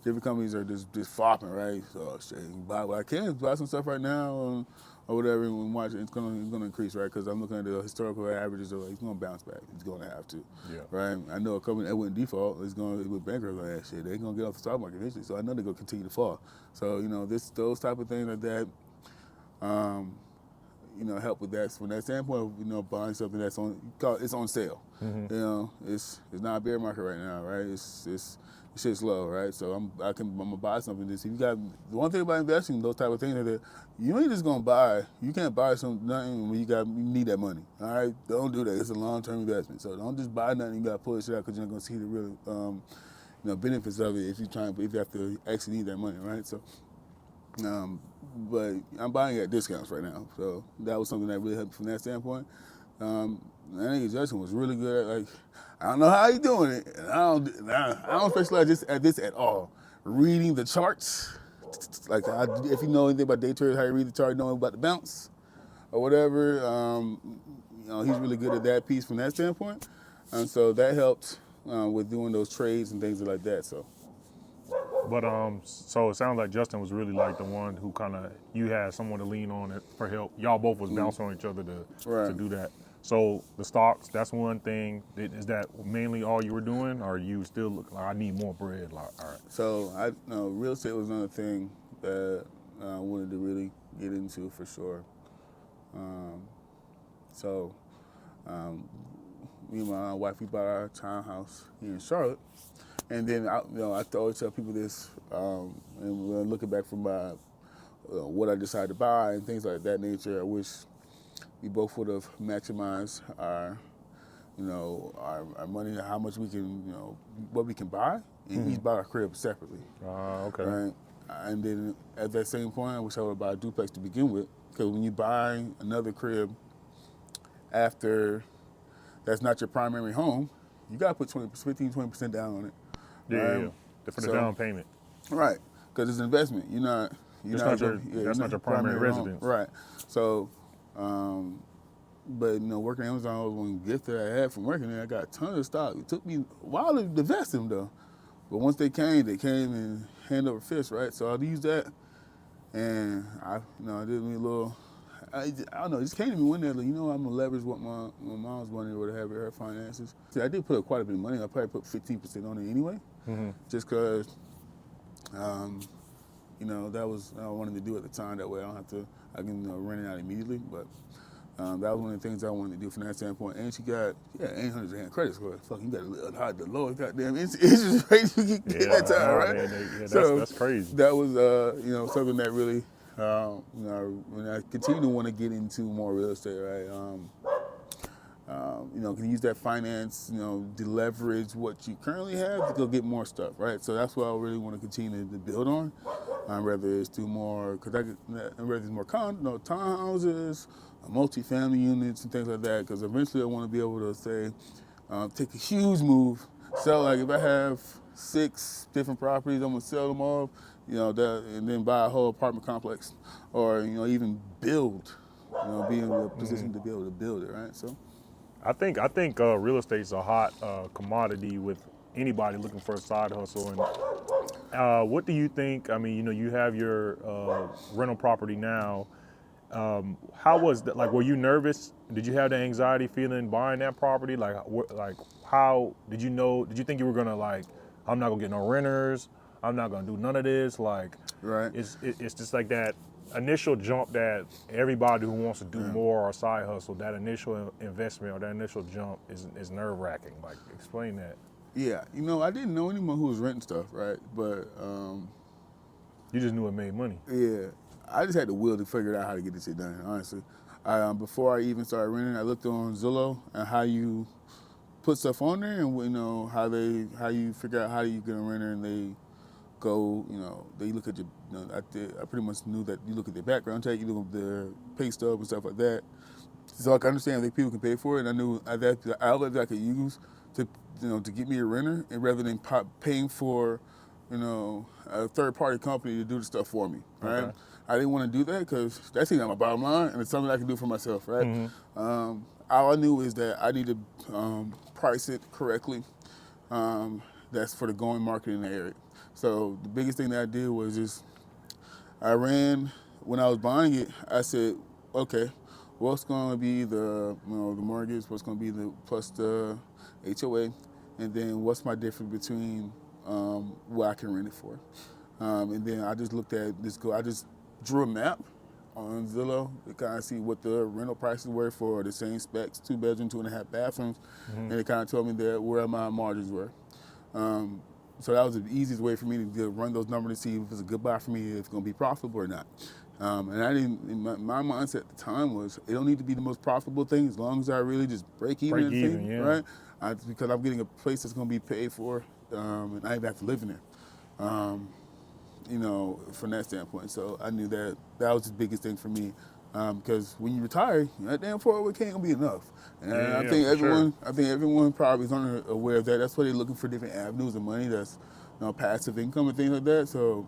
Different companies are just flopping, right? So shit, you can buy what I can, buy some stuff right now or whatever, and watch it. It's gonna increase, right? Because I'm looking at the historical averages. It's gonna bounce back. It's gonna have to, Yeah. right? I know a company that went default it went bankrupt on that shit. They're gonna get off the stock market eventually, so I know they're gonna continue to fall. So those type of things like that. Help with that from that standpoint of buying something that's it's on sale. It's not a bear market right now, right? It's shit's low, right? So I'm gonna buy something. If you got the one thing about investing, those type of things are that you ain't just gonna buy. You can't buy nothing when you need that money. All right, don't do that. It's a long-term investment. So don't just buy nothing. You gotta pull it out because you're not gonna see the real benefits of it if you have to actually need that money, right? So. But I'm buying at discounts right now, so that was something that really helped from that standpoint. I think Justin was really good. Like, I don't know how he's doing it. And I don't specialize at this at all. Reading the charts, like if you know anything about day traders, how you read the chart, knowing about the bounce or whatever. He's really good at that piece from that standpoint, and so that helped with doing those trades and things like that. So. But so it sounds like Justin was really like the one who you had someone to lean on it for help. Y'all both was bouncing on each other to do that. So the stocks, that's one thing. Is that mainly all you were doing, or you still look like I need more bread? Like, all right. So real estate was another thing that I wanted to really get into for sure. Me and my wife, we bought our townhouse here in Charlotte. And then I always tell people this, and when looking back from my what I decided to buy and things like that nature, I wish we both would have maximized our money, how much we can, what we can buy, and each buy a crib separately. Okay. Right? And then at that same point, I wish I would have bought a duplex to begin with, because when you buy another crib after that's not your primary home, you got to put 15-20% down on it. Yeah. For the down payment. Right, because it's an investment. That's not your primary residence. Home. Right. So, but working at Amazon, I was one gift that I had from working there. I got a ton of stock. It took me a while to invest them though, but once they came and hand over fist, right? So I used that, and I did me a little. I don't know. It just came to me one day, like, I'm gonna leverage what my mom's money or whatever, her finances. See, I did put up quite a bit of money. I probably put 15% on it anyway, just because, that was what I wanted to do at the time. That way, I can rent it out immediately. But that was one of the things I wanted to do from that standpoint. And she got 800 credit score. Fucking, you got the lowest goddamn interest rate you can get at that time, right? That's crazy. That was something that really. When I continue to want to get into more real estate, right? Can use that finance, deleverage what you currently have to go get more stuff, right? So that's what I really want to continue to build on. Whether it's whether it's more townhouses, multi-family units, and things like that. Because eventually, I want to be able to say, take a huge move. So, like, if I have 6 different properties, I'm gonna sell them all. And then buy a whole apartment complex, or even build, be in a position to be able to build it, right? So, I think real estate's a hot commodity with anybody looking for a side hustle, and What do you think? I mean, you have your rental property now. How was that? Like, were you nervous? Did you have the anxiety feeling buying that property? Like, how did you know? Did you think you were gonna like, I'm not gonna get no renters. I'm not gonna do none of this. Like, Right. it's just like that initial jump that everybody who wants to do more or side hustle, that initial investment or that initial jump is nerve wracking. Like, explain that. Yeah, I didn't know anyone who was renting stuff, right? But You just knew it made money. yeah, I just had the will to figure out how to get this shit done. Honestly, before I even started renting, I looked on Zillow and how you put stuff on there, and how you figure out how you get a renter, and they go, they look at your. I pretty much knew that you look at their background check, you look at their pay stub and stuff like that, so I can understand if people can pay for it. And I knew that the outlet that I could use to to get me a renter, and rather than paying for a third-party company to do the stuff for me, right? Okay. I didn't want to do that because that's not my bottom line, and it's something I can do for myself, right? All I knew is that I need to price it correctly. That's for the going market in the area. So the biggest thing that I did was just when I was buying it, I said, okay, what's going to be the the mortgage? What's going to be the plus the HOA, and then what's my difference between what I can rent it for? And then I just looked at this. I just drew a map on Zillow to kind of see what the rental prices were for the same specs, 2-bedroom, 2.5 bathrooms, and it kind of told me that where my margins were. So that was the easiest way for me to run those numbers to see if it's a good buy for me, if it's going to be profitable or not. And I didn't. My mindset at the time was it don't need to be the most profitable thing as long as I really just break even, Yeah. right? Because I'm getting a place that's going to be paid for, and I even have to live in there. From that standpoint. So I knew that was the biggest thing for me. Because when you retire, that damn 401k ain't gonna be enough. And I think everyone probably is unaware of that. That's why they're looking for different avenues of money that's passive income and things like that. So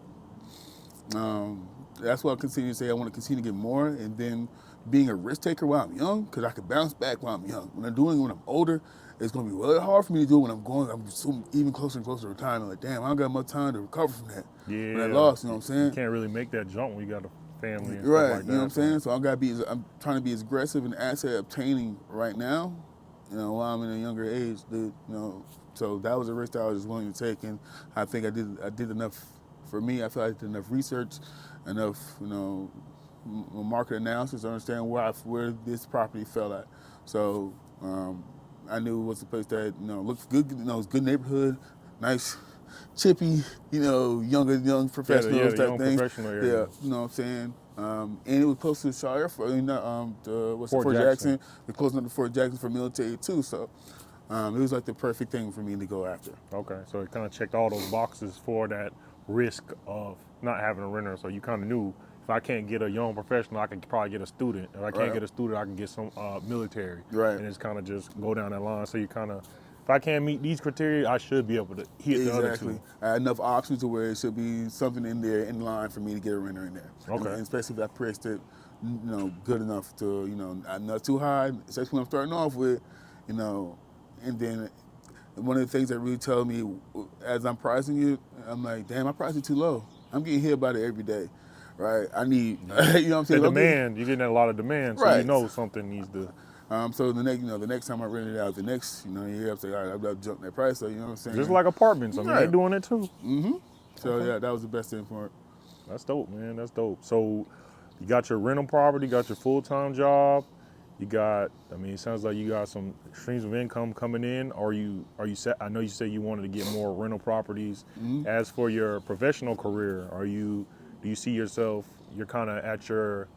that's why I continue to say I want to continue to get more, and then being a risk taker while I'm young, because I can bounce back while I'm young. When I'm older, it's going to be really hard for me to do when I'm so even closer and closer to retirement. Like, damn, I don't got much time to recover from that. Yeah. When I lost, you know what I'm saying? You can't really make that jump when you got a family and Right, stuff like that. you know what I'm saying? So I'm trying to be as aggressive in asset obtaining right now, while I'm in a younger age. So that was a risk that I was just willing to take, and I think I did enough. For me, I feel like I did enough research, enough market analysis to understand where this property fell at. So I knew it was a place that looked good. It's good neighborhood, nice, chippy, young professionals the type young thing. professional area. Yeah, you know what I'm saying. And it was close to Shire, Fort Jackson. Jackson. We're close enough to Fort Jackson for military too. So it was like the perfect thing for me to go after. Okay, so it kind of checked all those boxes for that risk of not having a renter. So you kind of knew if I can't get a young professional, I can probably get a student. If I can't get a student, I can get some military. Right. And it's kind of just go down that line. So you kind of, if I can't meet these criteria, I should be able to hit the other two. I had enough options to where it should be something in there in line for me to get a renter in there. Okay. And especially if I priced it, good enough to, not too high, especially when I'm starting off with, and then one of the things that really tell me as I'm pricing it, I'm like, damn, I priced it too low. I'm getting hit about it every day, right? I need, you know what I'm saying? The demand, you're getting a lot of demand, so Right. Something needs to. So the next time I rent it out, the next, year, I'm saying, all right, I've got to jump that price. So you know what I'm saying? Just like apartments, I mean, they're doing it too. So yeah, that was the best thing for it. That's dope, man. That's dope. So you got your rental property, got your full-time job. You got, it sounds like you got some streams of income coming in. Are you set? I know you said you wanted to get more rental properties. As for your professional career, do you see yourself, you're kind of at your,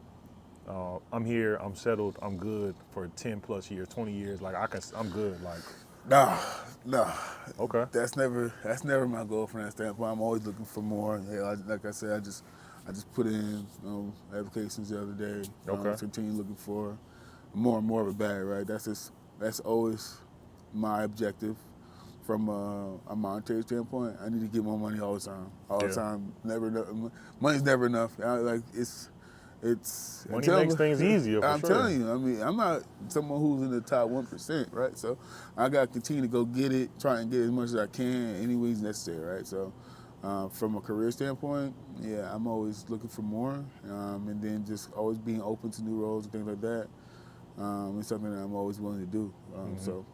I'm here, I'm settled, I'm good for 10 plus years, 20 years. Like I'm good. Like, No. okay. That's never my goal from that standpoint. I'm always looking for more. Yeah, like I said, I just put in applications the other day. Okay. Continue looking for more and more of a bag, right? That's always my objective from a monetary standpoint. I need to get more money all the time. All the time. Never enough. Money's never enough. It's Money makes things easier. I'm telling you. I'm not someone who's in the top 1%, right? So I got to continue to go get it, try and get as much as I can, any ways necessary, right? So From a career standpoint, yeah, I'm always looking for more, and then just always being open to new roles and things like that. It's something that I'm always willing to do. So,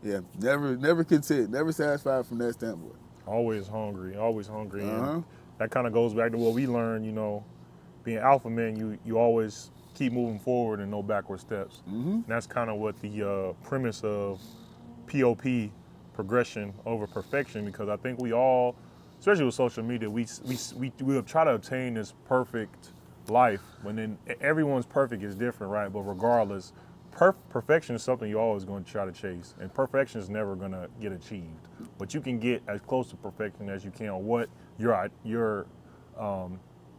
yeah, never content, never satisfied from that standpoint. Always hungry, and Uh-huh. that kind of goes back to what we learned. Being alpha man, you always keep moving forward and no backward steps. And that's kind of what the premise of P.O.P, progression over perfection, because I think we all, especially with social media, we'll try to obtain this perfect life when then everyone's perfect is different, right? But regardless, perfection is something you're always going to try to chase, and perfection is never going to get achieved. But you can get as close to perfection as you can, or what your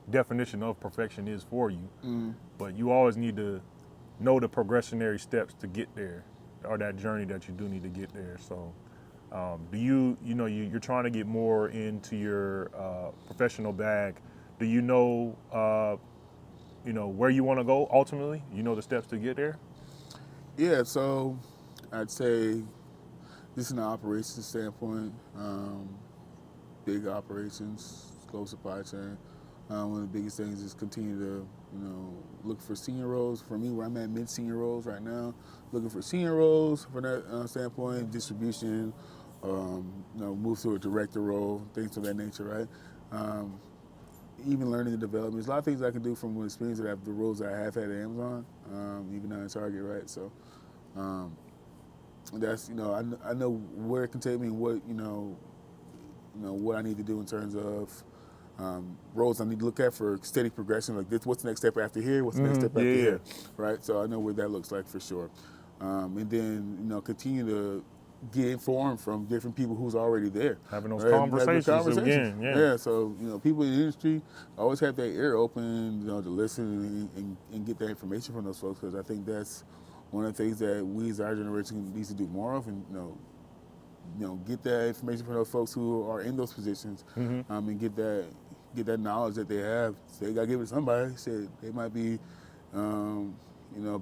definition of perfection is for you. But you always need to know the progressionary steps to get there, or that journey that you do need to get there. So do you're trying to get more into your professional bag. Do where you want to go ultimately? You know the steps to get there? Yeah, so I'd say just in the operations standpoint, big operations, slow supply chain. One of the biggest things is continue to, look for senior roles. For me, where I'm at mid-senior roles right now, looking for senior roles from that standpoint, distribution, move to a director role, things of that nature, right? Even learning and development. There's a lot of things I can do from the experience that the roles that I have had at Amazon, even now at Target, right? So that's, I know where it can take me and what I need to do in terms of roles I need to look at for steady progression. Like this, what's the next step after here? What's the next step after here? Right. So I know what that looks like for sure. And then continue to get informed from different people who's already there. Having those right? conversations again. Yeah. So people in the industry always have their ear open, to listen and get that information from those folks, because I think that's one of the things that we as our generation needs to do more of, and get that information from those folks who are in those positions, and get that knowledge that they have. So they gotta give it to somebody. Said they might be,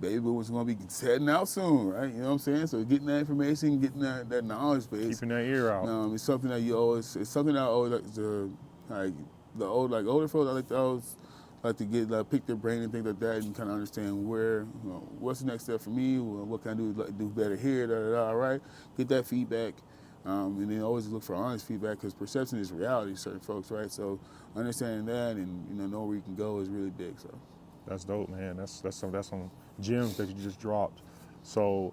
baby boomers going to be heading out soon, right? You know what I'm saying? So getting that information, getting that knowledge base, Keeping that ear out. it's something that it's something that I always like to, older folks. I always like to get pick their brain and things like that, and kind of understand where, what's the next step for me, what can I do better here, right? Get that feedback. And then always look for honest feedback, because perception is reality, certain folks, right? So understanding that and know where you can go is really big. So that's dope, man. That's some gems that you just dropped. So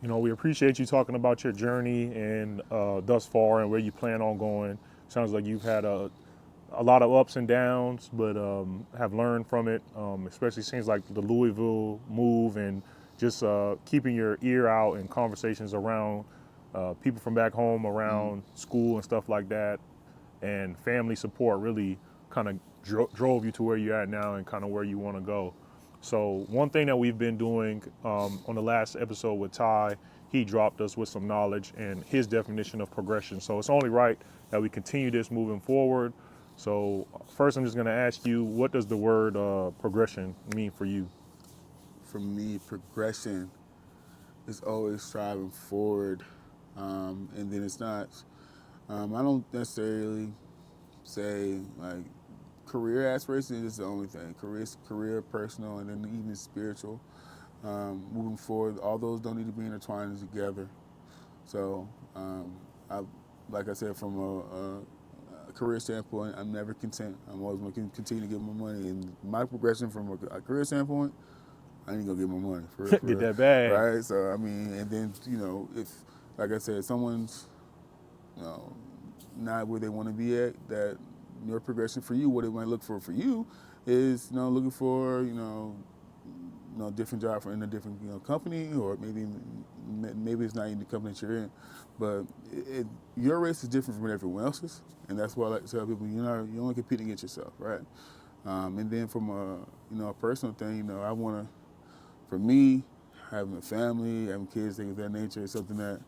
we appreciate you talking about your journey and thus far and where you plan on going. Sounds like you've had a lot of ups and downs, but have learned from it. Especially seems like the Louisville move, and just keeping your ear out in conversations around people from back home, around school and stuff like that, and family support really kind of drove you to where you're at now and kind of where you want to go. So one thing that we've been doing on the last episode with Ty, he dropped us with some knowledge and his definition of progression. So it's only right that we continue this moving forward. So first, I'm just going to ask you, what does the word progression mean for you? for me, progression is always striving forward, and then it's not. I don't necessarily say like career aspirations is the only thing. Career, personal, and then even spiritual. Moving forward, all those don't need to be intertwined together. So, like I said, from a career standpoint, I'm never content. I'm always going to continue to get more money. And my progression from a career standpoint, I need to go get more money. For Get that bag. Right? So, and then, if, like I said, someone's, not where they want to be at, that your progression for you, what it might look for you is, looking for, different job in a different, company, or maybe it's not even the company that you're in, but your race is different from everyone else's, and that's why I like to tell people, you only compete against yourself, right? And then from a personal thing, I want to, for me, having a family, having kids, things of that nature is something that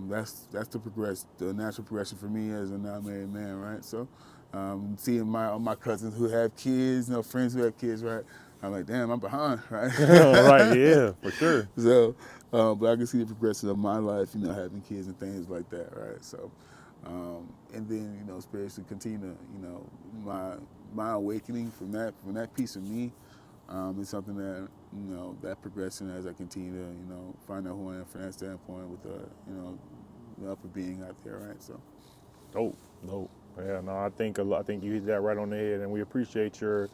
that's the natural progression for me as a non-married man, right? So seeing all my cousins who have kids, friends who have kids, right? I'm like, damn, I'm behind, right? Right, yeah, for sure. So, but I can see the progression of my life, having kids and things like that, right? So, And then, spiritually continue to, my awakening from that piece of me is something that, that progression as I continue to, find out who I am from that standpoint with the upper being out there, right? So. Dope. Yeah, no, I think you hit that right on the head, and we appreciate your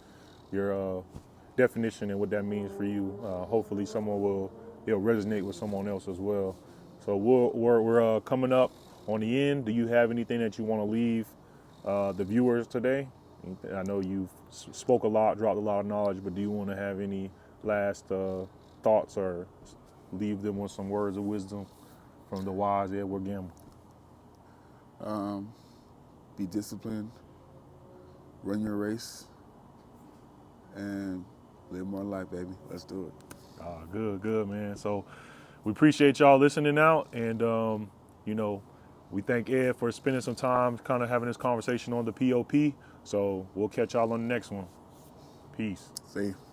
definition and what that means for you. Hopefully, it'll resonate with someone else as well. So we're coming up on the end. Do you have anything that you want to leave the viewers today? I know you've spoke a lot, dropped a lot of knowledge, but do you want to have any last thoughts or leave them with some words of wisdom from the wise Edward Gamble? Be disciplined, run your race, and live more life, baby. Let's do it. Good, man. So we appreciate y'all listening out, and we thank Ed for spending some time kind of having this conversation on the P.O.P. So we'll catch y'all on the next one. Peace. See you.